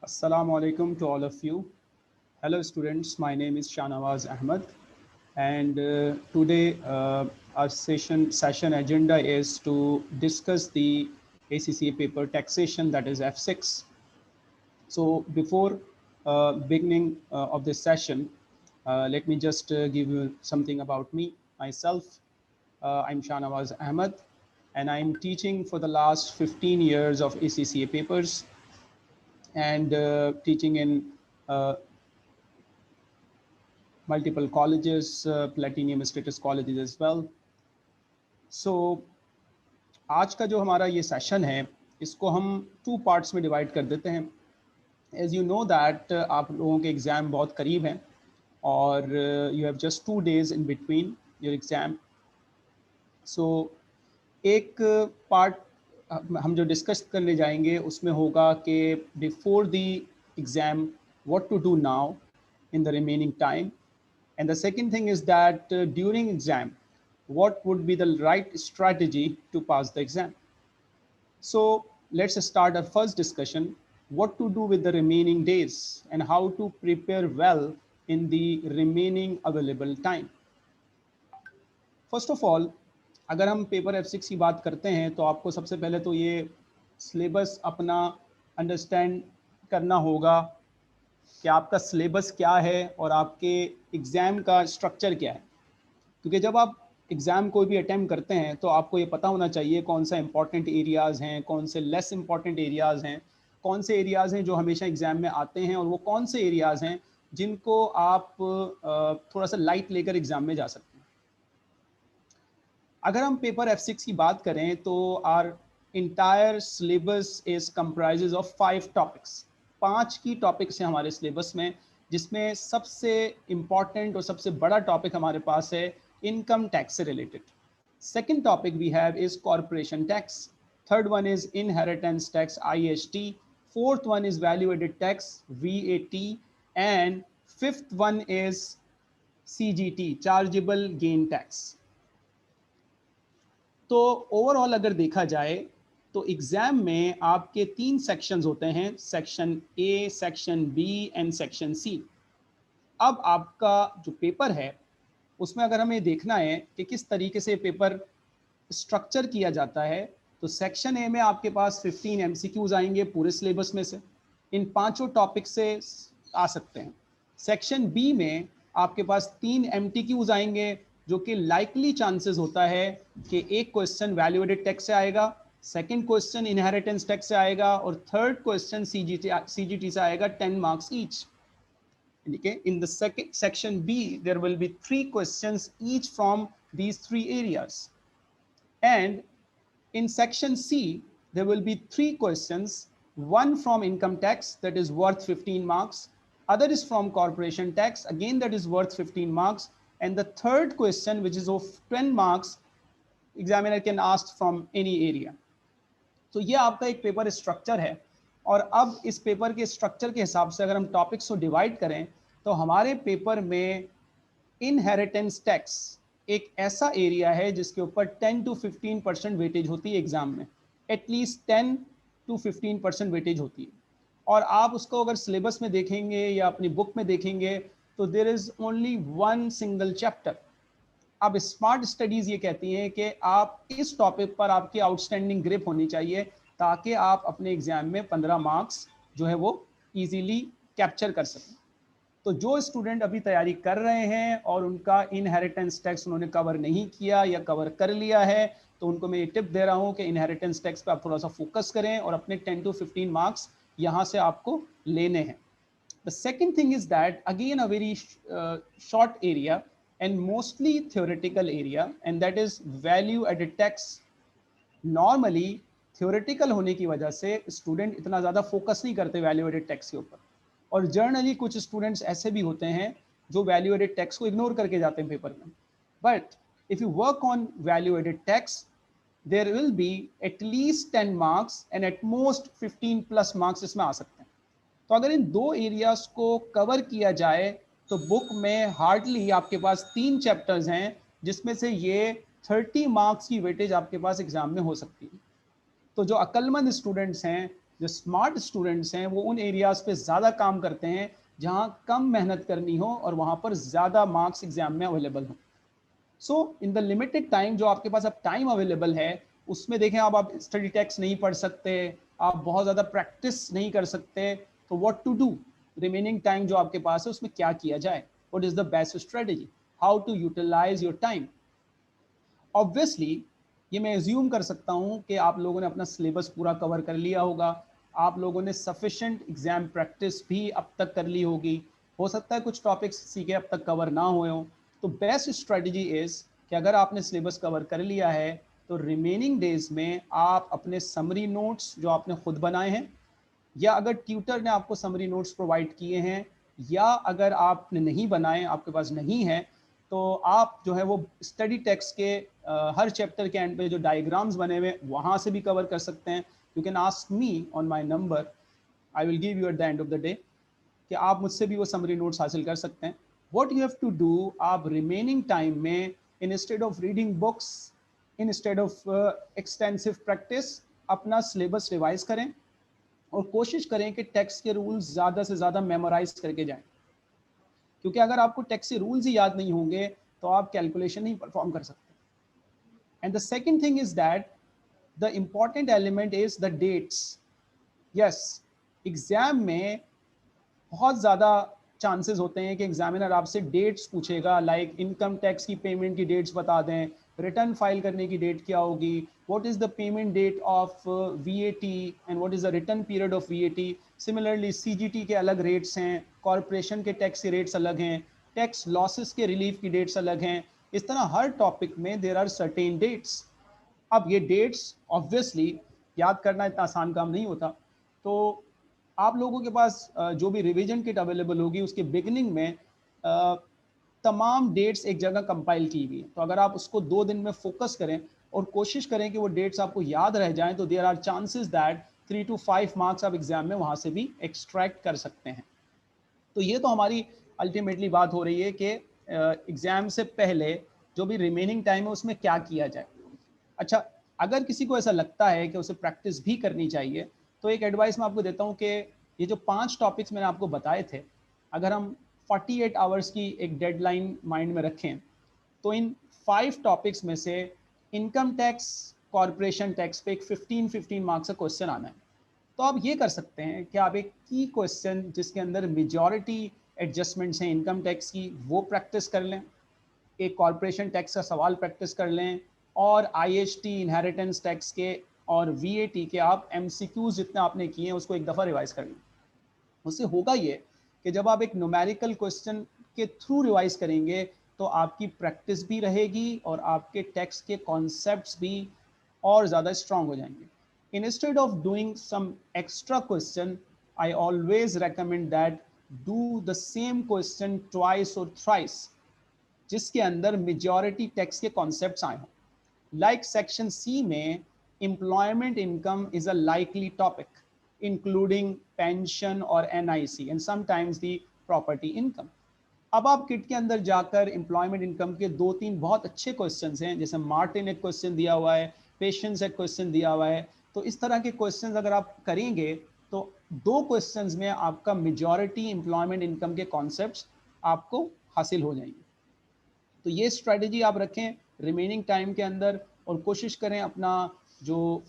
Assalamu alaikum to all of you. Hello students, my name is Shanawaz Ahmed and today our session agenda is to discuss the ACCA paper taxation, that is F6. So before beginning of this session, let me just give you something about me, myself. I'm Shanawaz Ahmed and I'm teaching for the last 15 years of ACCA papers and teaching in uh, multiple colleges, platinum status colleges as well. So आज का जो हमारा ये session है इसको हम 2 parts में divide कर देते हैं. एज यू नो दैट आप लोगों के एग्ज़ाम बहुत करीब हैं और you have just 2 days in between your exam. So एक पार्ट हम जो डिस्कस करने जाएंगे उसमें होगा कि before the exam what to do now in the remaining time, and the second thing is that during exam what would be the right strategy to pass the exam. So let's start our first discussion, what to do with the remaining days and how to prepare well in the remaining available time. First of all, अगर हम paper F6 की बात करते हैं तो आपको सबसे पहले तो ये सिलेबस अपना अंडरस्टैंड करना होगा कि आपका सिलेबस क्या है और आपके एग्ज़ाम का स्ट्रक्चर क्या है. क्योंकि जब आप एग्ज़ाम कोई भी अटैम्प्ट करते हैं तो आपको ये पता होना चाहिए कौन सा इंपॉर्टेंट एरियाज़ हैं, कौन से लेस इंपॉर्टेंट एरियाज़ हैं, कौन से एरियाज़ हैं जो हमेशा एग्ज़ाम में आते हैं और वो कौन से एरियाज़ हैं जिनको आप थोड़ा सा लाइट लेकर एग्ज़ाम में जा सकते हैं. अगर हम पेपर F6 की बात करें तो our entire syllabus is comprises of 5 topics. 5 की टॉपिक्स हैं हमारे सिलेबस में, जिसमें सबसे इम्पॉर्टेंट और सबसे बड़ा टॉपिक हमारे पास है इनकम टैक्स से related. Second topic we have is corporation tax. Third one is inheritance tax IST. Fourth one is value added tax VAT. And fifth one is CGT, chargeable gain tax. तो overall अगर देखा जाए तो exam में आपके 3 sections होते हैं, section A, section B and section C. अब आपका जो पेपर है उसमें अगर हमें देखना है कि किस तरीके से पेपर स्ट्रक्चर किया जाता है तो सेक्शन A में आपके पास 15 MCQs आएंगे पूरे सिलेबस में से, इन 5 टॉपिक से आ सकते हैं. सेक्शन B में आपके पास 3 MTQs आएंगे जो कि लाइकली चांसेस होता है कि एक क्वेश्चन वैल्यू एडेड टैक्स से आएगा, सेकंड क्वेश्चन इनहेरिटेंस टैक्स से आएगा और थर्ड क्वेश्चन CGT से आएगा, 10 marks each. In the second section B there will be 3 questions each from these 3 areas, and in section C there will be 3 questions, one from income tax that is worth 15 marks, other is from corporation tax again that is worth 15 marks, and the third question which is of 10 marks examiner can ask from any area. तो ये आपका एक paper structure है. और अब इस paper के structure के हिसाब से अगर हम टॉपिक्स को डिवाइड करें तो हमारे पेपर में इनहेरिटेंस टैक्स एक ऐसा एरिया है जिसके ऊपर 10 to 15% वेटेज होती है एग्जाम में, एटलीस्ट 10 to 15% वेटेज होती है. और आप उसको अगर सिलेबस में देखेंगे या अपनी बुक में देखेंगे तो there is only one single chapter. अब स्मार्ट स्टडीज़ ये कहती हैं कि आप इस टॉपिक पर आपकी आउटस्टैंडिंग ग्रिप होनी चाहिए ताकि आप अपने एग्जाम में 15 मार्क्स जो है वो इजीली कैप्चर कर सकें. तो जो स्टूडेंट अभी तैयारी कर रहे हैं और उनका इनहेरिटेंस टैक्स उन्होंने कवर नहीं किया या कवर कर लिया है तो उनको मैं ये टिप दे रहा हूँ कि इनहेरिटेंस टैक्स पे आप थोड़ा सा फोकस करें और अपने 10 to 15 मार्क्स यहाँ से आपको लेने हैं. The second thing is that again a very short area and mostly theoretical area, and that is value added tax. Normally theoretical होने की वजह से स्टूडेंट इतना ज़्यादा फोकस नहीं करते वैल्यू एडेड टैक्स के ऊपर, और जर्नली कुछ स्टूडेंट्स ऐसे भी होते हैं जो वैल्यू एडेड टैक्स को इग्नोर करके जाते हैं पेपर में. But if you work on value added tax there will be at least 10 marks and at most 15+ marks इसमें आ सकते हैं. तो अगर इन 2 एरियाज को कवर किया जाए तो बुक में हार्डली आपके पास 3 चैप्टर्स हैं जिसमें से ये 30 मार्क्स की वेटेज आपके पास एग्जाम में हो सकती है. तो जो अक्लमंद स्टूडेंट्स हैं जो स्मार्ट स्टूडेंट्स हैं वो उन एरियाज पे ज़्यादा काम करते हैं जहाँ कम मेहनत करनी हो और वहाँ पर ज़्यादा मार्क्स एग्जाम में अवेलेबल हो। सो इन द लिमिटेड टाइम जो आपके पास अब टाइम अवेलेबल है, उसमें देखें आप स्टडी टेक्स्ट नहीं पढ़ सकते, आप बहुत ज़्यादा प्रैक्टिस नहीं कर सकते, तो what to do, remaining time जो आपके पास है उसमें क्या किया जाए, what is the best strategy, how to utilize your time. Obviously ये मैं एज्यूम कर सकता हूँ कि आप लोगों ने अपना सिलेबस पूरा कवर कर लिया होगा, आप लोगों ने सफिशेंट एग्जाम प्रैक्टिस भी अब तक कर ली होगी, हो सकता है कुछ टॉपिक्स सीखे अब तक कवर ना हुए हों। तो बेस्ट स्ट्रेटजी इज़ कि अगर आपने सिलेबस कवर कर लिया है तो रिमेनिंग डेज में आप अपने समरी नोट्स जो आपने खुद बनाए हैं, या अगर ट्यूटर ने आपको समरी नोट्स प्रोवाइड किए हैं, या अगर आपने नहीं बनाए, आपके पास नहीं है, तो आप जो है वो स्टडी टेक्स्ट के हर चैप्टर के एंड पे जो डायग्राम्स बने हुए वहाँ से भी कवर कर सकते हैं। You can ask me on my number, I will give you at the end of the day, कि आप मुझसे भी वो समरी नोट्स हासिल कर सकते हैं। What you have to do, आप रिमेनिंग टाइम में instead of reading books, instead of extensive practice, अपना सिलेबस रिवाइज करें और कोशिश करें कि टेक्स्ट के रूल्स ज़्यादा से ज़्यादा मेमोराइज करके जाएं, क्योंकि अगर आपको टेक्स्ट के रूल्स ही याद नहीं होंगे तो आप कैलकुलेशन नहीं परफॉर्म कर सकते। And the second thing is that the important element is the dates. Yes, exam में बहुत ज़्यादा चांसेस होते हैं कि एग्जामिनर आपसे डेट्स पूछेगा, लाइक इनकम टैक्स की पेमेंट की डेट्स बता दें, रिटर्न फाइल करने की डेट क्या होगी, what is the payment date of VAT and what is the return period of VAT. Similarly CGT के अलग रेट्स हैं, कॉरपोरेशन के टैक्स के रेट्स अलग हैं, टैक्स लॉसेस के रिलीफ की डेट्स अलग हैं। इस तरह हर टॉपिक में देर आर सर्टेन डेट्स। अब ये डेट्स ऑब्वियसली याद करना इतना आसान काम नहीं होता, तो आप लोगों के पास जो भी रिवीजन किट अवेलेबल होगी उसके बिगिनिंग में तमाम डेट्स एक जगह कंपाइल की हुई है, तो अगर आप उसको 2 दिन में फोकस करें और कोशिश करें कि वो डेट्स आपको याद रह जाएं, तो there are chances that 3 to 5 marks आप एग्जाम में वहां से भी एक्सट्रैक्ट कर सकते हैं। तो ये तो हमारी अल्टीमेटली बात हो रही है कि एग्जाम से पहले जो भी रिमेनिंग टाइम है उसमें क्या किया जाए। अच्छा, अगर किसी को ऐसा लगता है कि उसे प्रैक्टिस भी करनी चाहिए, तो एक एडवाइस मैं आपको देता हूँ कि ये जो 5 टॉपिक्स मैंने आपको बताए थे, अगर हम 48 आवर्स की एक डेडलाइन माइंड में रखें, तो इन 5 टॉपिक्स में से इनकम टैक्स, कॉरपोरेशन टैक्स पे एक 15-15 मार्क्स का क्वेश्चन आना है। तो आप ये कर सकते हैं कि आप एक की क्वेश्चन जिसके अंदर मेजॉरिटी एडजस्टमेंट्स हैं इनकम टैक्स की, वो प्रैक्टिस कर लें, एक कॉरपोरेशन टैक्स का सवाल प्रैक्टिस कर लें, और आईएसटी, इनहेरिटेंस टैक्स के और वीएटी के आप एमसीक्यूज जितने आपने किए हैं उसको एक दफ़ा रिवाइज कर लें। उससे होगा ये कि जब आप एक न्यूमेरिकल क्वेश्चन के थ्रू रिवाइज करेंगे तो आपकी प्रैक्टिस भी रहेगी और आपके टेक्स्ट के कॉन्सेप्ट्स भी और ज़्यादा स्ट्रांग हो जाएंगे। Instead of doing some extra question, I always recommend that do the same question twice और थ्राइस, जिसके अंदर मेजॉरिटी टेक्स्ट के कॉन्सेप्ट्स आए हों। लाइक सेक्शन सी में employment income is a likely topic including pension और NIC and sometimes the property income. अब आप किट के अंदर जाकर एम्प्लॉयमेंट इनकम के 2-3 बहुत अच्छे क्वेश्चंस हैं, जैसे मार्टिन एक क्वेश्चन दिया हुआ है, पेशेंस एक क्वेश्चन दिया हुआ है, तो इस तरह के क्वेश्चंस अगर आप करेंगे तो 2 क्वेश्चंस में आपका मेजॉरिटी एम्प्लॉयमेंट इनकम के कॉन्सेप्ट्स आपको हासिल हो जाएंगे। तो ये स्ट्रेटजी आप रखें रिमेनिंग टाइम के अंदर और कोशिश करें अपना जो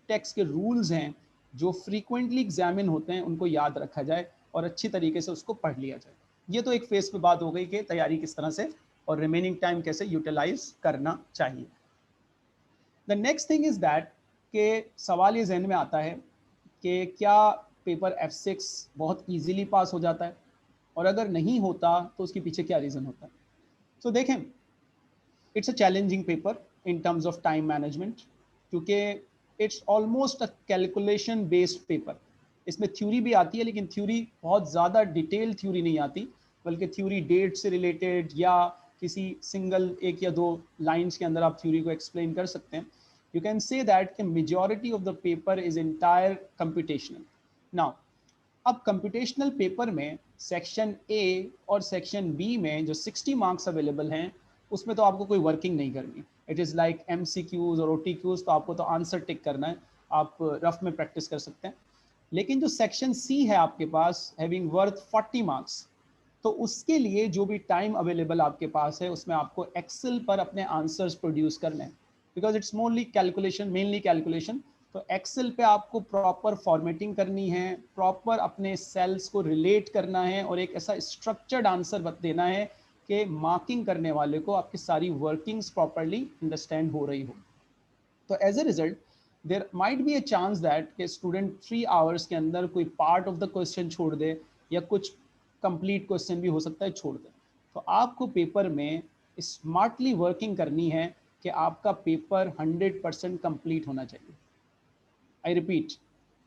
टैक्स के रूल्स हैं जो फ्रीक्वेंटली एग्जामिन होते हैं उनको याद रखा जाए और अच्छी तरीके से उसको पढ़ लिया जाए। ये तो एक फेस पे बात हो गई कि तैयारी किस तरह से और रिमेनिंग टाइम कैसे यूटिलाइज करना चाहिए। The next thing is that के सवाल ये जहन में आता है कि क्या पेपर F6 बहुत इजीली पास हो जाता है, और अगर नहीं होता तो उसके पीछे क्या रीज़न होता है। तो देखें, it's a challenging paper in terms of time management, क्योंकि it's almost a calculation based paper. इसमें थ्योरी भी आती है लेकिन थ्योरी बहुत ज़्यादा डिटेल थ्योरी नहीं आती, बल्कि थ्योरी डेट से रिलेटेड या किसी सिंगल 1 या 2 लाइन्स के अंदर आप थ्योरी को एक्सप्लेन कर सकते हैं। यू कैन से दैट कि majority of the paper is entire computational. Now अब कंप्यूटेशनल पेपर में सेक्शन ए और सेक्शन बी में जो 60 मार्क्स अवेलेबल हैं उसमें तो आपको कोई वर्किंग नहीं करनी। इट इज़ लाइक एमसीक्यूज और ओटीक्यूज, तो आपको तो आंसर टिक करना है, आप रफ में प्रैक्टिस कर सकते हैं। लेकिन जो सेक्शन सी है आपके पास हैविंग वर्थ 40 मार्क्स, तो उसके लिए जो भी टाइम अवेलेबल आपके पास है उसमें आपको एक्सेल पर अपने आंसर्स प्रोड्यूस करने हैं, because it's morally calculation, mainly calculation. तो एक्सेल पे आपको प्रॉपर फॉर्मेटिंग करनी है, प्रॉपर अपने सेल्स को रिलेट करना है और एक ऐसा स्ट्रक्चर्ड आंसर देना है कि मार्किंग करने वाले को आपकी सारी वर्किंग्स प्रॉपरली अंडरस्टैंड हो रही हो। तो as a result there might be a chance that कि स्टूडेंट 3 आवर्स के अंदर कोई पार्ट ऑफ द क्वेश्चन छोड़ दे या कुछ कंप्लीट क्वेश्चन भी हो सकता है छोड़ दे। तो आपको पेपर में स्मार्टली वर्किंग करनी है कि आपका पेपर 100% कंप्लीट होना चाहिए। आई रिपीट,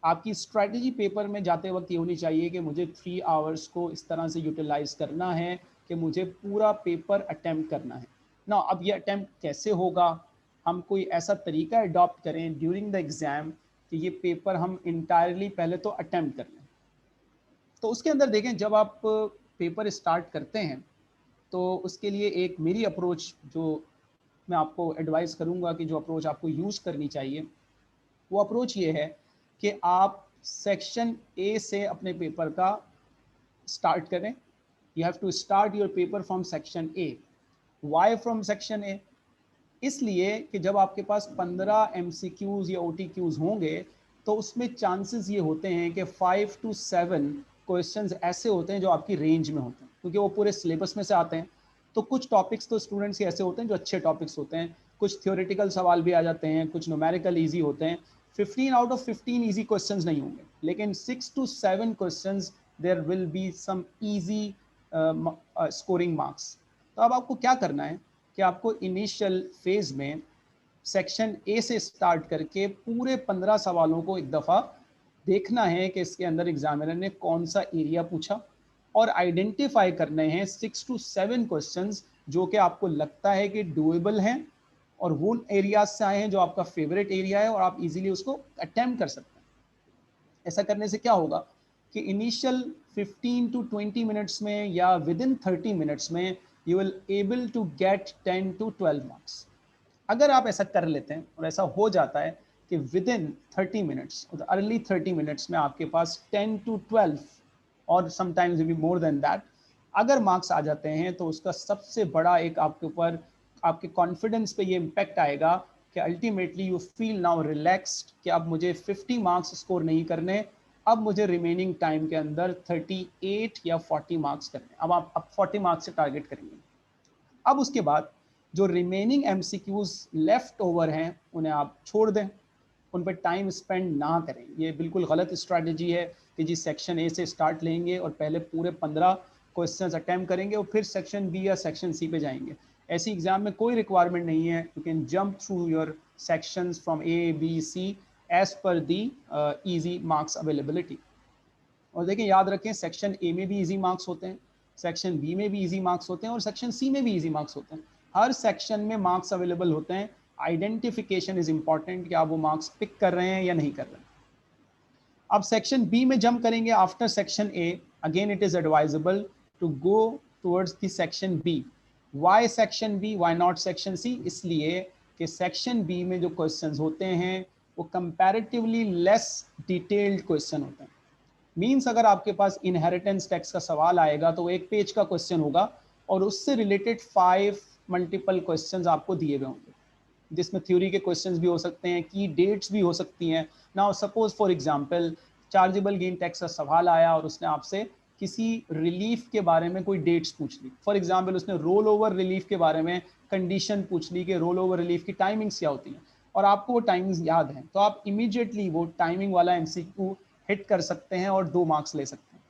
आपकी स्ट्रैटेजी पेपर में जाते वक्त ये होनी चाहिए कि मुझे 3 आवर्स को इस तरह से यूटिलाइज करना है कि मुझे पूरा पेपर अटेम्प्ट करना है ना। अब ये अटेम्प्ट कैसे होगा, हम कोई ऐसा तरीका अडॉप्ट करें ड्यूरिंग द एग्ज़ाम कि ये पेपर हम इंटायरली पहले तो अटेम्प्ट कर लें। तो उसके अंदर देखें, जब आप पेपर स्टार्ट करते हैं तो उसके लिए एक मेरी अप्रोच जो मैं आपको एडवाइस करूंगा कि जो अप्रोच आपको यूज़ करनी चाहिए, वो अप्रोच ये है कि आप सेक्शन ए से अपने पेपर का स्टार्ट करें। You have to start your paper from section A. Why from section A? इसलिए कि जब आपके पास 15 MCQs या OTQs होंगे तो उसमें चांसेस ये होते हैं कि 5 to 7 क्वेश्चंस ऐसे होते हैं जो आपकी रेंज में होते हैं, क्योंकि वो पूरे सिलेबस में से आते हैं। तो कुछ टॉपिक्स तो स्टूडेंट्स के ऐसे होते हैं जो अच्छे टॉपिक्स होते हैं, कुछ थ्योरेटिकल सवाल भी आ जाते हैं, कुछ न्यूमेरिकल ईजी होते हैं। 15 आउट ऑफ 15 ईजी क्वेश्चंस नहीं होंगे, लेकिन 6 to 7 questions there will be some easy scoring marks. तो अब आपको क्या करना है कि आपको इनिशियल फेज में सेक्शन ए से स्टार्ट करके पूरे 15 सवालों को एक दफ़ा देखना है कि इसके अंदर एग्जामिनर ने कौन सा एरिया पूछा, और आइडेंटिफाई करने हैं 6 to 7 क्वेश्चंस जो कि आपको लगता है कि डूएबल हैं और वो एरियाज से आए हैं जो आपका फेवरेट एरिया है और आप इजीली उसको अटेम्प्ट कर सकते हैं। ऐसा करने से क्या होगा कि इनिशियल 15 to 20 मिनट्स में या विद इन 30 मिनट्स में you will able to get 10 to 12 marks. अगर आप ऐसा कर लेते हैं और ऐसा हो जाता है कि with in 30 minutes, early 30 minutes में आपके पास 10 to 12 और समटाइम्स भी मोर देन दैट अगर मार्क्स आ जाते हैं, तो उसका सबसे बड़ा एक आपके ऊपर, आपके कॉन्फिडेंस पे ये इम्पैक्ट आएगा कि ultimately you feel now relaxed कि अब मुझे 50 मार्क्स स्कोर नहीं करने, अब मुझे रिमेनिंग टाइम के अंदर 38 या 40 मार्क्स करने। अब 40 मार्क्स से टारगेट करेंगे। अब उसके बाद जो रिमेनिंग MCQs लेफ्ट ओवर हैं उन्हें आप छोड़ दें, उन पर टाइम स्पेंड ना करें। ये बिल्कुल गलत स्ट्रैटेजी है कि जी सेक्शन ए से स्टार्ट लेंगे और पहले पूरे 15 क्वेश्चंस अटैम्प्ट करेंगे और फिर सेक्शन बी या सेक्शन सी पे जाएंगे। ऐसी एग्जाम में कोई रिक्वायरमेंट नहीं है। You can jump through your sections from A B C as per the easy marks availability. और देखिए, याद रखें, सेक्शन ए में भी इजी मार्क्स होते हैं, सेक्शन बी में भी इजी मार्क्स होते हैं और सेक्शन सी में भी इजी मार्क्स होते हैं। हर सेक्शन में मार्क्स अवेलेबल होते हैं। आइडेंटिफिकेशन इज इंपॉर्टेंट कि आप वो मार्क्स पिक कर रहे हैं या नहीं कर रहे हैं। अब सेक्शन बी में जंप करेंगे after section A. Again it is advisable to go towards the section B. Why section B, why not section C? इसलिए कि सेक्शन बी में जो क्वेश्चंस होते हैं वो कंपैरेटिवली लेस डिटेल्ड क्वेश्चन होते हैं। मीन्स अगर आपके पास इनहेरिटेंस टैक्स का सवाल आएगा तो वो 1 पेज का क्वेश्चन होगा और उससे रिलेटेड 5 मल्टीपल क्वेश्चंस आपको दिए गए होंगे, जिसमें थ्योरी के क्वेश्चंस भी हो सकते हैं, की डेट्स भी हो सकती हैं। Now suppose for example chargeable gain tax का सवाल आया और उसने आपसे किसी रिलीफ के बारे में कोई डेट्स पूछ ली। फॉर एग्जांपल उसने रोल ओवर रिलीफ के बारे में कंडीशन पूछ ली कि रोल ओवर रिलीफ की टाइमिंग्स क्या होती हैं, और आपको वो टाइमिंग्स याद हैं, तो आप इमीडिएटली वो टाइमिंग वाला MCQ हिट कर सकते हैं और 2 मार्क्स ले सकते हैं।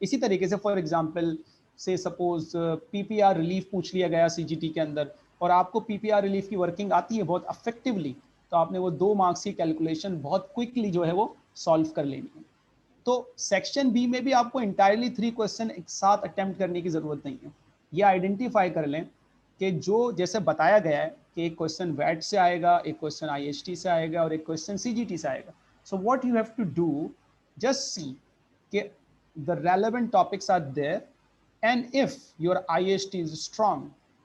इसी तरीके से फॉर एग्जांपल से सपोज PPR रिलीफ पूछ लिया गया CGT के अंदर और आपको PPR रिलीफ की वर्किंग आती है बहुत अफेक्टिवली, तो आपने वो 2 मार्क्स की कैलकुलेशन बहुत क्विकली जो है वो सॉल्व कर लेनी है। तो सेक्शन बी में भी आपको इंटायरली 3 क्वेश्चन एक साथ अटेम्प्ट करने की जरूरत नहीं है। ये आइडेंटिफाई कर लें कि जो जैसे बताया गया है कि एक क्वेश्चन वैट से आएगा, एक क्वेश्चन IHT से आएगा और एक क्वेश्चन CGT से आएगा। So what you have to do, just see that the relevant topics are there, and if your IHT is strong,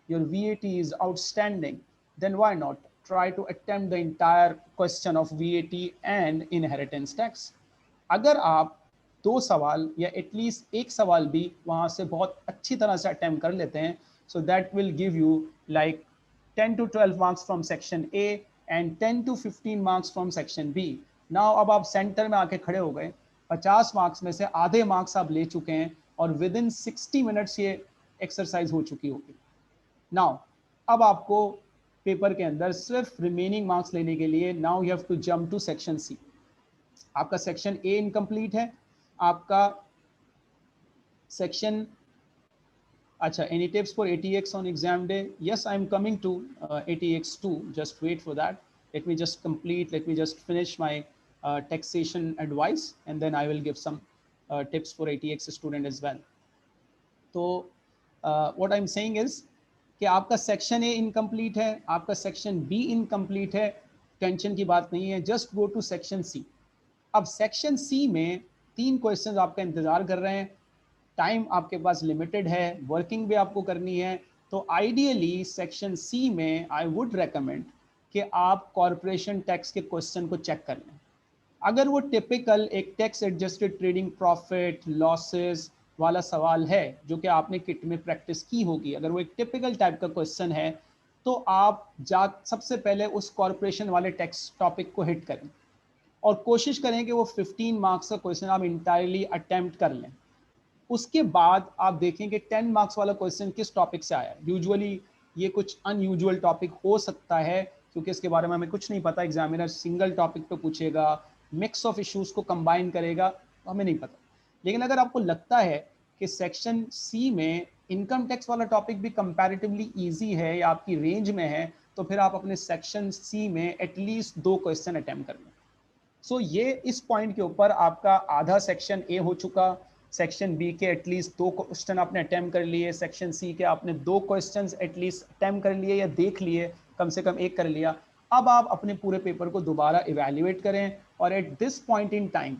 your VAT is outstanding, then why not try to attempt the entire question of VAT and inheritance tax. अगर आप 2 सवाल या at least एक सवाल भी वहाँ से बहुत अच्छी तरह से अटेम्प्ट कर लेते हैं, so that will give you like 10 to 12 marks from section A and 10 to 15 marks from section B. Now अब आप सेंटर में आके खड़े हो गए, 50 मार्क्स में से आधे मार्क्स आप ले चुके हैं और विद इन 60 मिनट्स ये एक्सरसाइज हो चुकी होगी. नाउ अब आपको पेपर के अंदर सिर्फ रिमेनिंग मार्क्स लेने के लिए now you have to jump to section C. आपका सेक्शन ए इनकम्प्लीट है, आपका सेक्शन, अच्छा, any tips for ATX on exam day? Yes, I am coming to ATX 2, just wait for that. let me just finish my taxation advice and then I will give some tips for ATX student as well. तो what I'm saying is कि आपका section A incomplete है, आपका section B incomplete है, tension की बात नहीं है, just go to section C. अब सेक्शन सी में 3 क्वेश्चंस आपका इंतजार कर रहे हैं, टाइम आपके पास लिमिटेड है, वर्किंग भी आपको करनी है. तो आइडियली सेक्शन सी में आई वुड रेकमेंड कि आप कॉरपोरेशन टैक्स के क्वेश्चन को चेक कर लें. अगर वो टिपिकल एक tax adjusted trading profit losses वाला सवाल है जो कि आपने किट में प्रैक्टिस की होगी, अगर वो एक टिपिकल टाइप का क्वेश्चन है, तो आप सबसे पहले उस कॉरपोरेशन वाले टैक्स टॉपिक को हिट करें और कोशिश करें कि वो 15 मार्क्स का क्वेश्चन आप इंटायरली अटेम्प्ट कर लें. उसके बाद आप देखें कि 10 मार्क्स वाला क्वेश्चन किस टॉपिक से आया है. यूजुअली ये कुछ अनयूजुअल टॉपिक हो सकता है क्योंकि इसके बारे में हमें कुछ नहीं पता, एग्जामिनर सिंगल टॉपिक पे पूछेगा, मिक्स ऑफ इश्यूज को कंबाइन करेगा, तो हमें नहीं पता. लेकिन अगर आपको लगता है कि सेक्शन सी में इनकम टैक्स वाला टॉपिक भी कंपैरेटिवली इजी है या आपकी रेंज में है, तो फिर आप अपने सेक्शन सी में एटलीस्ट 2 क्वेश्चन अटेम्प्ट कर लें. सो ये इस पॉइंट के ऊपर आपका आधा सेक्शन ए हो चुका, सेक्शन बी के एटलीस्ट 2 क्वेश्चन आपने अटेम्प्ट कर लिए, सेक्शन सी के आपने 2 क्वेश्चंस एटलीस्ट अटेम्प्ट कर लिए या देख लिए, कम से कम एक कर लिया. अब आप अपने पूरे पेपर को दोबारा इवेल्युएट करें और at this point in time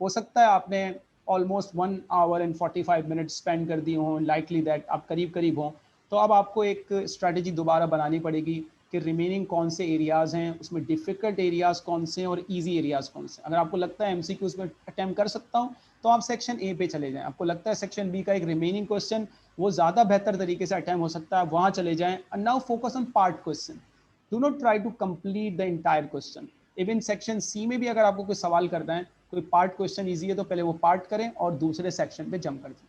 हो सकता है आपने almost 1 hour and 45 minutes spend कर दिए हों, लाइकली दैट आप करीब करीब हों. तो अब आपको एक स्ट्रैटेजी दोबारा बनानी पड़ेगी कि रिमेनिंग कौन से एरियाज़ हैं, उसमें डिफ़िकल्ट एरियाज़ कौन से हैं और इजी एरियाज़ कौन से. अगर आपको लगता है MCQs में अटैम्प्ट कर सकता हूँ तो आप सेक्शन ए पे चले जाएं. आपको लगता है सेक्शन बी का एक रिमेनिंग क्वेश्चन वो ज़्यादा बेहतर तरीके से अटैम्प्ट हो सकता है, वहाँ चले जाएं. And now focus on part question, do not try to complete the entire question. Even section C में भी अगर आपको कोई सवाल करना है, कोई पार्ट क्वेश्चन ईजी है, तो पहले वो पार्ट करें और दूसरे सेक्शन पे जंप कर दें.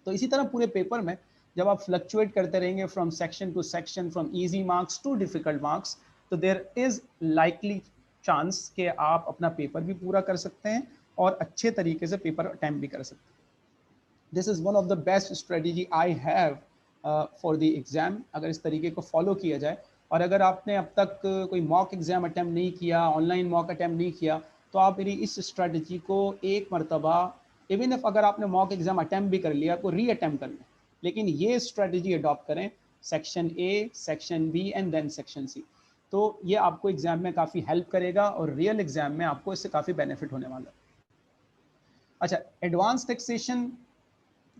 तो इसी तरह पूरे पेपर में जब आप फ्लक्चुएट करते रहेंगे from section to section, from easy marks to difficult marks, तो देयर इज लाइकली चांस कि आप अपना पेपर भी पूरा कर सकते हैं और अच्छे तरीके से पेपर अटेम्प्ट भी कर सकते हैं. This is one of the best strategy I have for the exam. अगर इस तरीके को फॉलो किया जाए और अगर आपने अब तक कोई मॉक एग्ज़ाम अटैम्प्ट नहीं किया, ऑनलाइन मॉक अटैम्प्ट नहीं किया, तो आप मेरी इस स्ट्रेटजी को एक मरतबा, इवन इफ अगर आपने मॉक एग्ज़ाम अटैम्प्ट भी कर लिया, आपको री अटैम्प्ट कर लें, लेकिन ये स्ट्रेटजी अडॉप्ट करें, section A, section B and then section C. तो ये आपको एग्ज़ाम में काफ़ी हेल्प करेगा और रियल एग्ज़ाम में आपको इससे काफ़ी बेनिफिट होने वाला है. अच्छा, एडवांस टैक्सेशन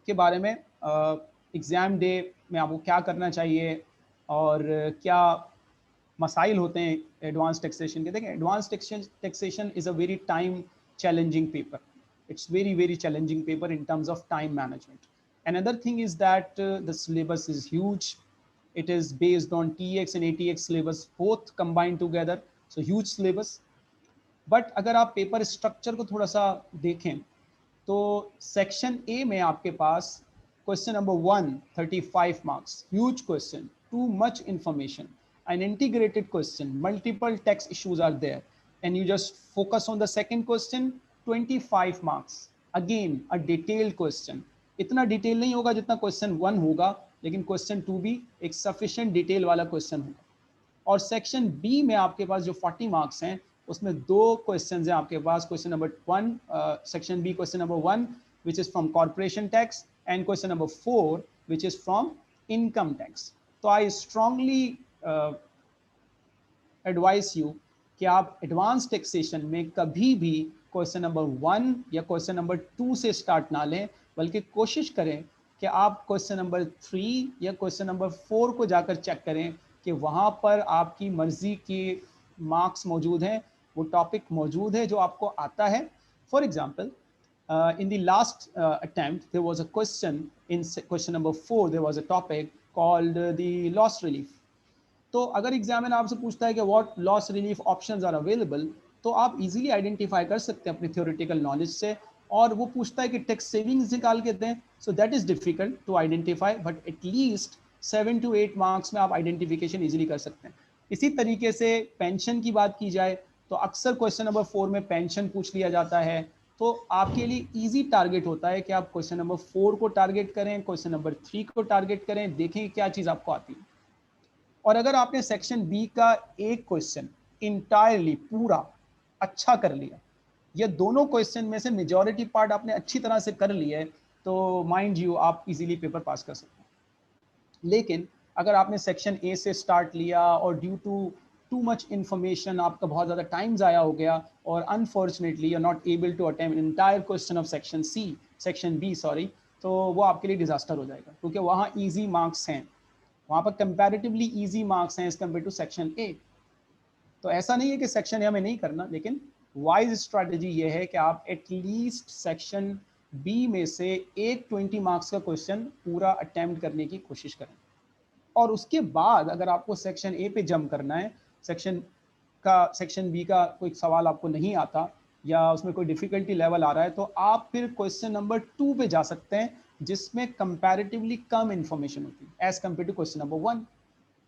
के बारे में एग्ज़ाम डे में आपको क्या करना चाहिए और क्या मसाइल होते हैं एडवांस टैक्सेशन के. देखें, advance taxation is a very time challenging paper. It's very challenging paper in terms of time management. Another thing is that the syllabus is huge. It is based on TX and ATX syllabus both combined together, so huge syllabus. But अगर आप paper structure को थोड़ा सा देखें तो section A में आपके पास question number 1 35 marks, huge question, too much information, an integrated question, multiple tax issues are there, and you just focus on the second question, 25 marks, again a detailed question. इतना detail नहीं होगा जितना question 1 होगा, लेकिन question 2 भी एक sufficient detail वाला question होगा. और सेक्शन बी में आपके पास जो 40 मार्क्स हैं उसमें 2 क्वेश्चन हैं आपके पास. Question number 1, section B question number 1 which is from corporation tax and question number 4 which is from income tax. तो आई स्ट्रांगली एडवाइस यू कि आप एडवांस टैक्सेशन में कभी भी क्वेश्चन नंबर 1 या क्वेश्चन नंबर 2 से स्टार्ट ना लें, बल्कि कोशिश करें कि आप क्वेश्चन नंबर 3 या क्वेश्चन नंबर 4 को जाकर चेक करें कि वहाँ पर आपकी मर्ज़ी के मार्क्स मौजूद हैं, वो टॉपिक मौजूद है जो आपको आता है, For example, in the last attempt, there was a question in question number 4. There was a topic called the loss relief. तो अगर एग्जामिनर आपसे पूछता है कि what loss relief options are available, तो आप इजीली आइडेंटिफाई कर सकते हैं अपनी थ्योरेटिकल नॉलेज से. और वो पूछता है कि टैक्स सेविंग्स निकाल के दें, so that is difficult to identify, but at least 7 to 8 marks में आप आइडेंटिफिकेशन इजीली कर सकते हैं. इसी तरीके से पेंशन की बात की जाए तो अक्सर क्वेश्चन नंबर 4 में पेंशन पूछ लिया जाता है. तो आपके लिए इजी टारगेट होता है कि आप क्वेश्चन नंबर 4 को टारगेट करें, क्वेश्चन नंबर 3 को टारगेट करें, देखें क्या चीज़ आपको आती है. और अगर आपने सेक्शन बी का एक क्वेश्चन इंटायरली पूरा अच्छा कर लिया, या दोनों क्वेश्चन में से मेजॉरिटी पार्ट आपने अच्छी तरह से कर लिया है, तो माइंड यू आप इजीली पेपर पास कर सकते हैं. लेकिन अगर आपने सेक्शन ए से स्टार्ट लिया और ड्यू टू मच इंफॉर्मेशन आपका बहुत ज़्यादा टाइम ज़ाया हो गया, और unfortunately you are not able to attempt entire question of section B sorry, तो वो आपके लिए डिजास्टर हो जाएगा, क्योंकि वहाँ ईजी मार्क्स हैं, वहाँ पर कंपैरेटिवली इजी मार्क्स हैं as compare to section A. तो ऐसा नहीं है कि सेक्शन ए हमें नहीं करना, लेकिन वाइज स्ट्रैटेजी ये है कि आप एटलीस्ट सेक्शन बी में से एक 20 मार्क्स का क्वेश्चन पूरा अटेम्प्ट करने की कोशिश करें. और उसके बाद अगर आपको सेक्शन ए पे जंप करना है, सेक्शन बी का कोई सवाल आपको नहीं आता या उसमें कोई डिफिकल्टी लेवल आ रहा है, तो आप फिर क्वेश्चन नंबर 2 पे जा सकते हैं, जिसमें कंपैरेटिवली कम इंफॉर्मेशन होती है as compare to question number 1.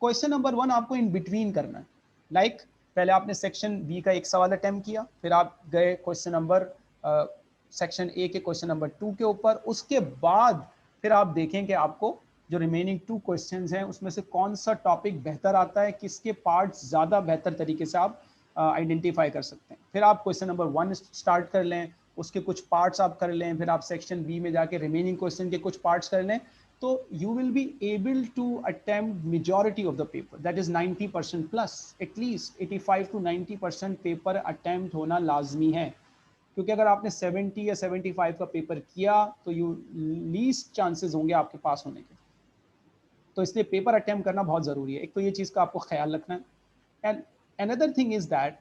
Question number 1 आपको इन बिटवीन करना है. लाइक पहले आपने सेक्शन बी का एक सवाल अटेम्प्ट किया, फिर आप गए क्वेश्चन नंबर सेक्शन ए के क्वेश्चन नंबर 2 के ऊपर. उसके बाद फिर आप देखें कि आपको जो रिमेनिंग 2 क्वेश्चंस हैं उसमें से कौन सा टॉपिक बेहतर आता है, किसके पार्ट्स ज़्यादा बेहतर तरीके से आप आइडेंटिफाई कर सकते हैं. फिर आप क्वेश्चन नंबर 1 स्टार्ट कर लें, उसके कुछ पार्ट्स आप कर लें, फिर आप सेक्शन बी में जाके रिमेनिंग क्वेश्चन के कुछ पार्ट्स कर लें, तो you will be able to attempt majority of the paper, that is 90% plus, at least 85 to 90% paper attempt होना लाजमी है. क्योंकि अगर आपने 70 या 75 का पेपर किया तो यू लीस्ट चांसेस होंगे आपके पास होने के. तो इसलिए पेपर अटेम्प्ट करना बहुत ज़रूरी है. एक तो ये चीज़ का आपको ख्याल रखना है. And another thing is that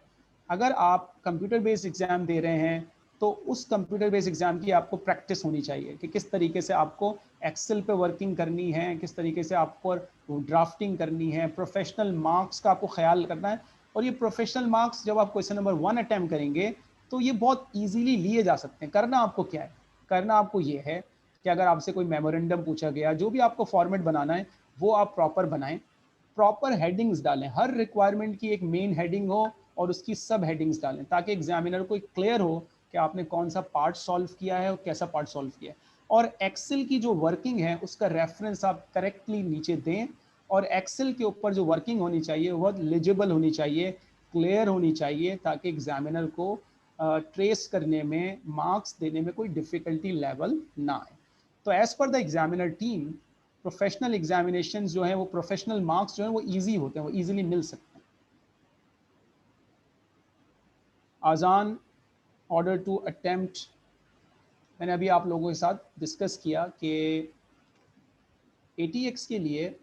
अगर आप कंप्यूटर बेस्ड एग्ज़ाम दे रहे हैं, तो उस कंप्यूटर बेस्ड एग्ज़ाम की आपको प्रैक्टिस होनी चाहिए कि किस तरीके से आपको एक्सेल पे वर्किंग करनी है, किस तरीके से आपको ड्राफ्टिंग करनी है, प्रोफेशनल मार्क्स का आपको ख्याल करना है. और ये प्रोफेशनल मार्क्स जब आप क्वेश्चन नंबर 1 अटैम्प्ट करेंगे तो ये बहुत ईजीली लिए जा सकते हैं. करना आपको क्या है, करना आपको ये है कि अगर आपसे कोई मेमोरेंडम पूछा गया, जो भी आपको फॉर्मेट बनाना है वो आप प्रॉपर बनाएं, प्रॉपर हेडिंग्स डालें, हर रिक्वायरमेंट की एक मेन हेडिंग हो और उसकी सब हेडिंग्स डालें, ताकि एग्जामिनर को क्लियर हो कि आपने कौन सा पार्ट सॉल्व किया है और कैसा पार्ट सॉल्व किया है. और एक्सेल की जो वर्किंग है उसका रेफरेंस आप करेक्टली नीचे दें, और एक्सेल के ऊपर जो वर्किंग होनी चाहिए वो लिजिबल होनी चाहिए, क्लियर होनी चाहिए, ताकि एग्जामिनर को ट्रेस करने में, मार्क्स देने में कोई डिफिकल्टी लेवल ना आए. तो as per the examiner team, professional examination जो है वो, प्रोफेशनल मार्क्स जो है वो ईजी होते हैं, वो ईजिली मिल सकते हैं. आज़ान ऑर्डर टू अटेम्प्ट, मैंने अभी आप लोगों के साथ डिस्कस किया कि ATX के लिए,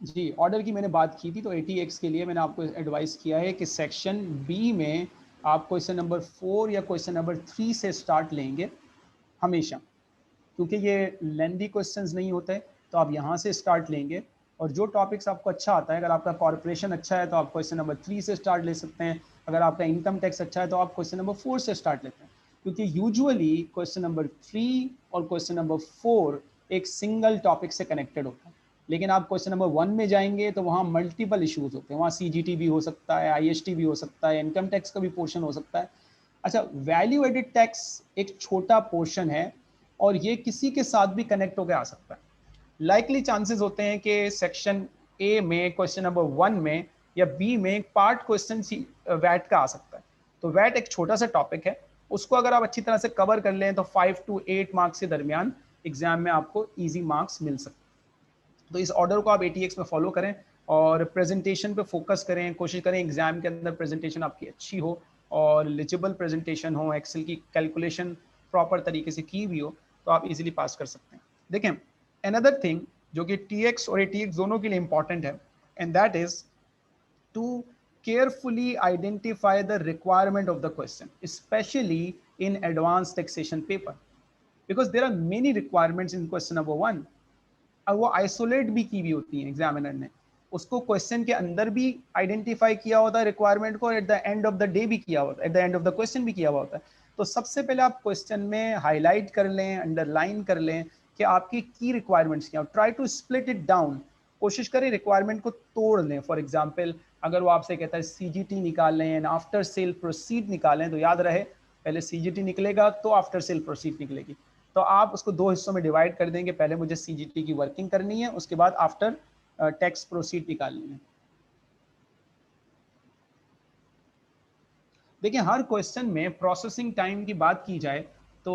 जी ऑर्डर की मैंने बात की थी, तो ATX के लिए मैंने आपको एडवाइस किया है कि सेक्शन बी में आप क्वेश्चन नंबर 4 या क्वेश्चन नंबर 3 से स्टार्ट लेंगे हमेशा, क्योंकि ये लेंदी क्वेश्चंस नहीं होते, तो आप यहाँ से स्टार्ट लेंगे. और जो टॉपिक्स आपको अच्छा आता है, अगर आपका कॉर्पोरेशन अच्छा है तो आप क्वेश्चन नंबर 3 से स्टार्ट ले सकते हैं, अगर आपका इनकम टैक्स अच्छा है तो आप क्वेश्चन नंबर 4 से स्टार्ट लेते हैं. क्योंकि यूजुअली क्वेश्चन नंबर 3 और क्वेश्चन नंबर 4 एक सिंगल टॉपिक से कनेक्टेड होता है. लेकिन आप क्वेश्चन नंबर 1 में जाएंगे तो वहाँ मल्टीपल इश्यूज होते हैं, वहाँ CGT भी हो सकता है, IST भी हो सकता है, इनकम टैक्स का भी पोर्शन हो सकता है. अच्छा, वैल्यू एडिड टैक्स एक छोटा पोर्शन है और ये किसी के साथ भी कनेक्ट होकर आ सकता है. लाइकली चांसेस होते हैं कि सेक्शन ए में क्वेश्चन नंबर 1 में या बी में एक पार्ट क्वेश्चन वैट का आ सकता है. तो वैट एक छोटा सा टॉपिक है, उसको अगर आप अच्छी तरह से कवर कर लें तो 5 to 8 मार्क्स के दरमियान एग्जाम में आपको ईजी मार्क्स मिल सकते हैं. तो इस ऑर्डर को आप ATX में फॉलो करें और प्रेजेंटेशन पे फोकस करें, कोशिश करें एग्जाम के अंदर प्रेजेंटेशन आपकी अच्छी हो और लिजिबल प्रेजेंटेशन हो, एक्सेल की कैलकुलेशन प्रॉपर तरीके से की हुई हो, तो आप इजीली पास कर सकते हैं. देखें, अनदर थिंग जो कि TX और ATX दोनों के लिए इंपॉर्टेंट है, and that is to carefully identify the requirement of the question, especially in advanced taxation paper, because there are many requirements in question number 1. और वो आइसोलेट भी की भी होती है, एग्जामिनर ने उसको क्वेश्चन के अंदर भी आइडेंटिफाई किया होता है रिक्वायरमेंट को, at the end of the day भी किया होता है, at the end of the question भी किया हुआ होता है। तो सबसे पहले आप क्वेश्चन में हाईलाइट कर लें, अंडरलाइन कर लें कि आपकी की रिक्वायरमेंट्स क्या, try to split it down, कोशिश करें रिक्वायरमेंट को तोड़ लें। फॉर एग्जाम्पल अगर वो आपसे कहता है सीजीटी निकाल लें एंड आफ्टर सेल प्रोसीड निकालें, तो याद रहे पहले सीजीटी निकलेगा तो आफ्टर सेल प्रोसीड निकलेगी। तो आप उसको 2 हिस्सों में डिवाइड कर देंगे, पहले मुझे सीजीटी की वर्किंग करनी है, उसके बाद आफ्टर टैक्स प्रोसीड निकालनी है। देखिए हर क्वेश्चन में प्रोसेसिंग टाइम की बात की जाए तो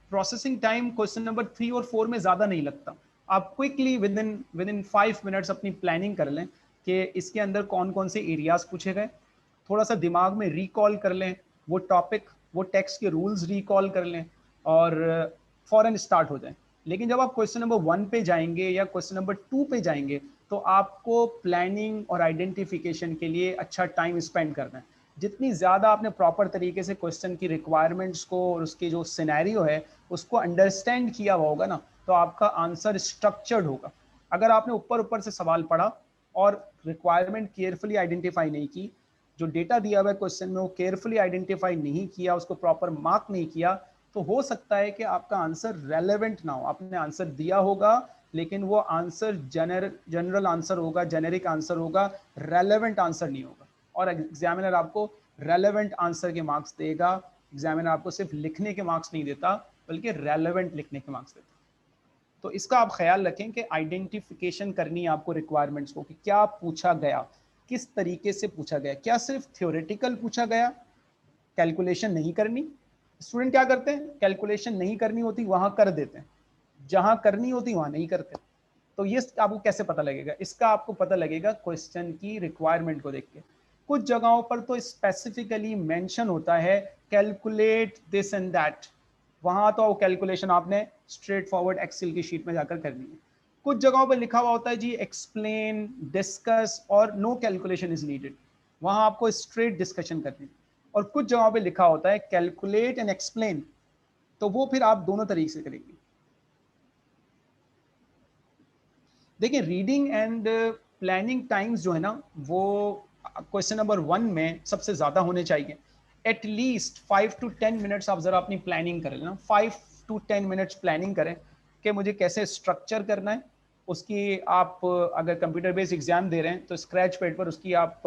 प्रोसेसिंग टाइम क्वेश्चन नंबर 3 और 4 में ज़्यादा नहीं लगता। आप क्विकली विद इन 5 मिनट्स अपनी प्लानिंग कर लें कि इसके अंदर कौन कौन से एरियाज पूछे गए, थोड़ा सा दिमाग में रिकॉल कर लें वो टॉपिक, वो टेक्स्ट के रूल्स रिकॉल कर लें और फौरन स्टार्ट हो जाए। लेकिन जब आप क्वेश्चन नंबर 1 पे जाएंगे या क्वेश्चन नंबर 2 पे जाएंगे तो आपको प्लानिंग और आइडेंटिफिकेशन के लिए अच्छा टाइम स्पेंड करना है। जितनी ज़्यादा आपने प्रॉपर तरीके से क्वेश्चन की रिक्वायरमेंट्स को और उसके जो सिनेरियो है उसको अंडरस्टैंड किया हुआ होगा ना, तो आपका आंसर स्ट्रक्चर्ड होगा। अगर आपने ऊपर ऊपर से सवाल पढ़ा और रिक्वायरमेंट केयरफुली आइडेंटिफाई नहीं की, जो डेटा दिया हुआ है क्वेश्चन में वो केयरफुली आइडेंटिफाई नहीं किया, उसको प्रॉपर मार्क नहीं किया, तो हो सकता है कि आपका आंसर रेलेवेंट ना हो। आपने आंसर दिया होगा लेकिन वो आंसर जनरल आंसर होगा, जेनेरिक आंसर होगा, रेलेवेंट आंसर नहीं होगा। और एग्जामिनर आपको रेलेवेंट आंसर के मार्क्स देगा। एग्जामिनर आपको सिर्फ लिखने के मार्क्स नहीं देता बल्कि रेलेवेंट लिखने के मार्क्स देता। तो इसका आप ख्याल रखें कि आइडेंटिफिकेशन करनी है आपको रिक्वायरमेंट्स को, कि क्या पूछा गया, किस तरीके से पूछा गया, क्या सिर्फ थ्योरेटिकल पूछा गया, कैलकुलेशन नहीं करनी। स्टूडेंट क्या करते हैं, कैलकुलेशन नहीं करनी होती वहां कर देते हैं, जहां करनी होती वहां नहीं करते। तो ये आपको कैसे पता लगेगा, इसका आपको पता लगेगा क्वेश्चन की रिक्वायरमेंट को देख के। कुछ जगहों पर तो स्पेसिफिकली मेंशन होता है कैलकुलेट दिस एंड दैट, वहां तो कैलकुलेशन आपने स्ट्रेट फॉरवर्ड एक्सेल की शीट में जाकर करनी है। कुछ जगहों पर लिखा हुआ होता है जी एक्सप्लेन, डिस्कस और नो कैलकुलेशन इज नीडेड, वहां आपको स्ट्रेट डिस्कशन करनी है। और कुछ जगहों पे लिखा होता है कैलकुलेट एंड एक्सप्लेन, तो वो फिर आप दोनों तरीके से करेंगे। देखिए रीडिंग एंड प्लानिंग टाइम्स जो है ना वो क्वेश्चन नंबर 1 में सबसे ज़्यादा होने चाहिए। एटलीस्ट 5 to 10 मिनट्स आप ज़रा अपनी प्लानिंग करें ना, 5 to 10 मिनट्स प्लानिंग करें कि मुझे कैसे स्ट्रक्चर करना है उसकी। आप अगर कंप्यूटर बेस्ड एग्जाम दे रहे हैं तो स्क्रैच पैड पर उसकी आप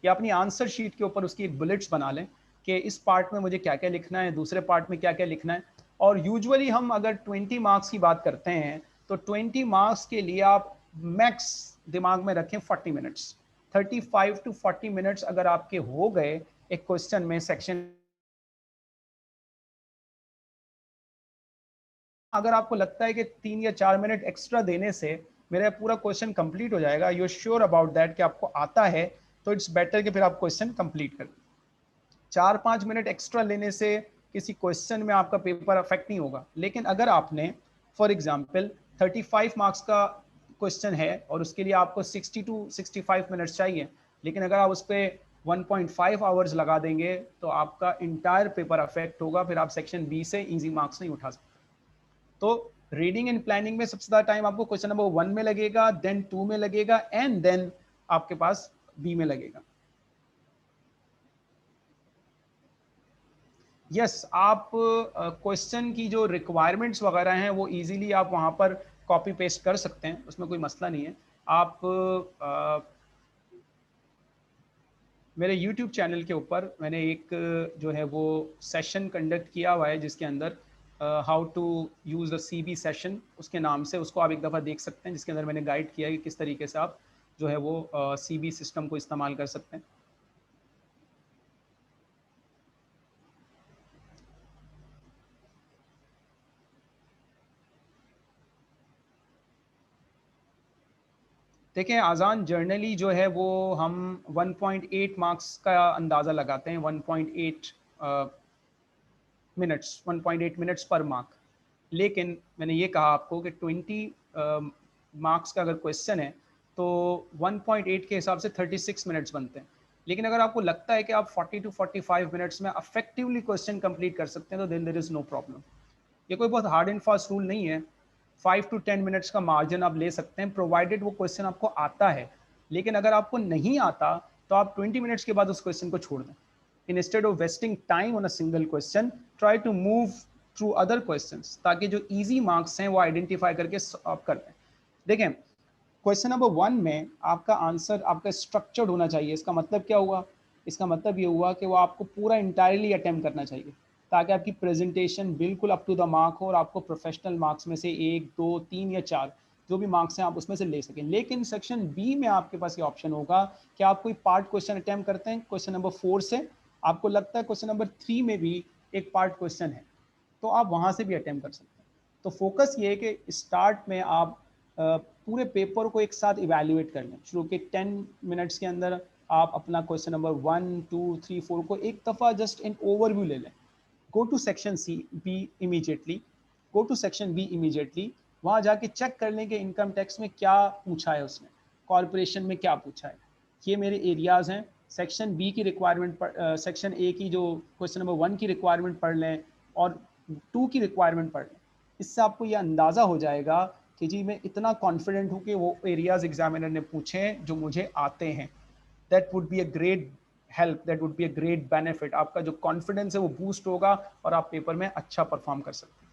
या अपनी आंसर शीट के ऊपर उसकी एक बुलेट्स बना लें कि इस पार्ट में मुझे क्या क्या लिखना है, दूसरे पार्ट में क्या क्या लिखना है। और यूजुअली हम अगर 20 मार्क्स की बात करते हैं तो 20 मार्क्स के लिए आप मैक्स दिमाग में रखें 40 मिनट्स, 35 to 40 मिनट्स अगर आपके हो गए एक क्वेश्चन में सेक्शन। अगर आपको लगता है कि 3 या 4 मिनट एक्स्ट्रा देने से मेरा पूरा क्वेश्चन कंप्लीट हो जाएगा, you are sure about that कि आपको आता है, तो इट्स बेटर कि फिर आप क्वेश्चन कंप्लीट कर। 4-5 मिनट एक्स्ट्रा लेने से किसी क्वेश्चन में आपका पेपर अफेक्ट नहीं होगा। लेकिन अगर आपने फॉर एग्जांपल 35 मार्क्स का क्वेश्चन है और उसके लिए आपको 60 to 65 मिनट्स चाहिए, लेकिन अगर आप उस पर 1.5 आवर्स लगा देंगे तो आपका इंटायर पेपर अफेक्ट होगा, फिर आप सेक्शन बी से इजी मार्क्स नहीं उठा सकते। तो रीडिंग एंड प्लानिंग में सबसे ज्यादा टाइम आपको क्वेश्चन नंबर 1 में लगेगा, देन 2 में लगेगा एंड देन आपके पास बी में लगेगा। यस आप क्वेश्चन की जो रिक्वायरमेंट्स वगैरह हैं वो इजीली आप वहाँ पर कॉपी पेस्ट कर सकते हैं, उसमें कोई मसला नहीं है। आप मेरे यूट्यूब चैनल के ऊपर मैंने एक जो है वो सेशन कंडक्ट किया हुआ है जिसके अंदर how to use the CB session उसके नाम से, उसको आप एक दफ़ा देख सकते हैं, जिसके अंदर मैंने गाइड किया है कि किस तरीके से आप जो है वो सीबी सिस्टम को इस्तेमाल कर सकते हैं। देखें आज़ान जर्नली जो है वो हम 1.8 मार्क्स का अंदाज़ा लगाते हैं, 1.8 मिनट्स, 1.8 मिनट्स पर मार्क। लेकिन मैंने ये कहा आपको कि 20 मार्क्स का अगर क्वेश्चन है तो 1.8 के हिसाब से 36 मिनट्स बनते हैं। लेकिन अगर आपको लगता है कि आप 40 to 45 मिनट्स में अफेक्टिवली क्वेश्चन कंप्लीट कर सकते हैं तो then there is no problem. ये कोई बहुत हार्ड एंड फास्ट रूल नहीं है। 5 to 10 मिनट्स का मार्जिन आप ले सकते हैं प्रोवाइडेड वो क्वेश्चन आपको आता है। लेकिन अगर आपको नहीं आता तो आप 20 मिनट्स के बाद उस क्वेश्चन को छोड़ दें। Instead of wasting time on a single question, try to move through other questions, ताकि जो इजी मार्क्स हैं वो आइडेंटिफाई करके आप कर लें। देखें, क्वेश्चन नंबर 1 में आपका आंसर आपका स्ट्रक्चर्ड होना चाहिए। इसका मतलब क्या हुआ? इसका मतलब ये हुआ कि वो आपको पूरा इंटायरली अटेम्प्ट करना चाहिए, ताकि आपकी प्रेजेंटेशन बिल्कुल अप टू द मार्क हो और आपको प्रोफेशनल मार्क्स में से 1, 2, 3 या 4 जो भी मार्क्स हैं आप उसमें से ले सकें। लेकिन सेक्शन बी में आपके पास ये ऑप्शन होगा कि आप कोई पार्ट क्वेश्चन अटेम्प्ट करते हैं क्वेश्चन नंबर 4 से, आपको लगता है क्वेश्चन नंबर 3 में भी एक पार्ट क्वेश्चन है, तो आप वहाँ से भी अटेम्प्ट कर सकते हैं। तो फोकस ये है कि स्टार्ट में आप पूरे पेपर को एक साथ इवेल्युएट कर लें। शुरू के 10 मिनट्स के अंदर आप अपना क्वेश्चन नंबर 1, 2, 3, 4 को एक दफ़ा जस्ट इन ओवरव्यू ले लें। Go to section C B immediately, go to section B immediately, वहाँ जाके चेक कर लें कि इनकम टैक्स में क्या पूछा है उसने, कॉरपोरेशन में क्या पूछा है। ये मेरे एरियाज़ हैं। सेक्शन बी की रिक्वायरमेंट सेक्शन ए की जो क्वेश्चन नंबर 1 की रिक्वायरमेंट पढ़ लें और 2 की रिक्वायरमेंट पढ़ लें। इससे आपको ये अंदाज़ा हो जाएगा कि जी मैं इतना कॉन्फिडेंट हूँ कि वो एरियाज एग्जामिनर ने पूछे हैं जो मुझे आते हैं। That would be a great help, that would be a great benefit. आपका जो कॉन्फिडेंस है वो बूस्ट होगा और आप पेपर में अच्छा परफॉर्म कर सकते हैं।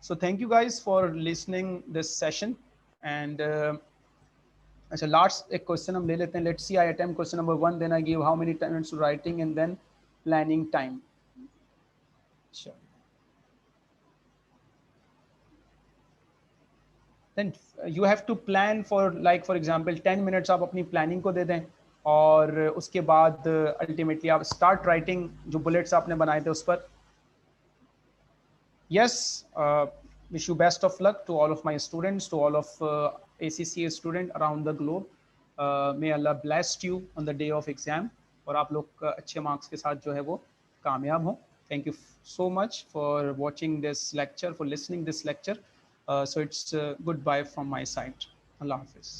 So thank you guys for listening this session and अच्छा, लास्ट एक क्वेश्चन हम ले लेते हैं। Let's see, I attempt question number 1, then I give how many times to writing and then planning time. then you have to plan for, like for example 10 minutes आप अपनी planning को दे दें और उसके बाद अल्टीमेटली आप स्टार्ट राइटिंग जो bullets आपने बनाए थे उस पर। yes, wish you best of luck to all of my students, to all of ACCA student around the globe. May Allah bless you on the day of exam और आप लोग अच्छे मार्क्स के साथ जो है वो कामयाब हों। Thank you so much for watching this lecture, for listening this lecture. So it's goodbye from my side. Allah Hafiz.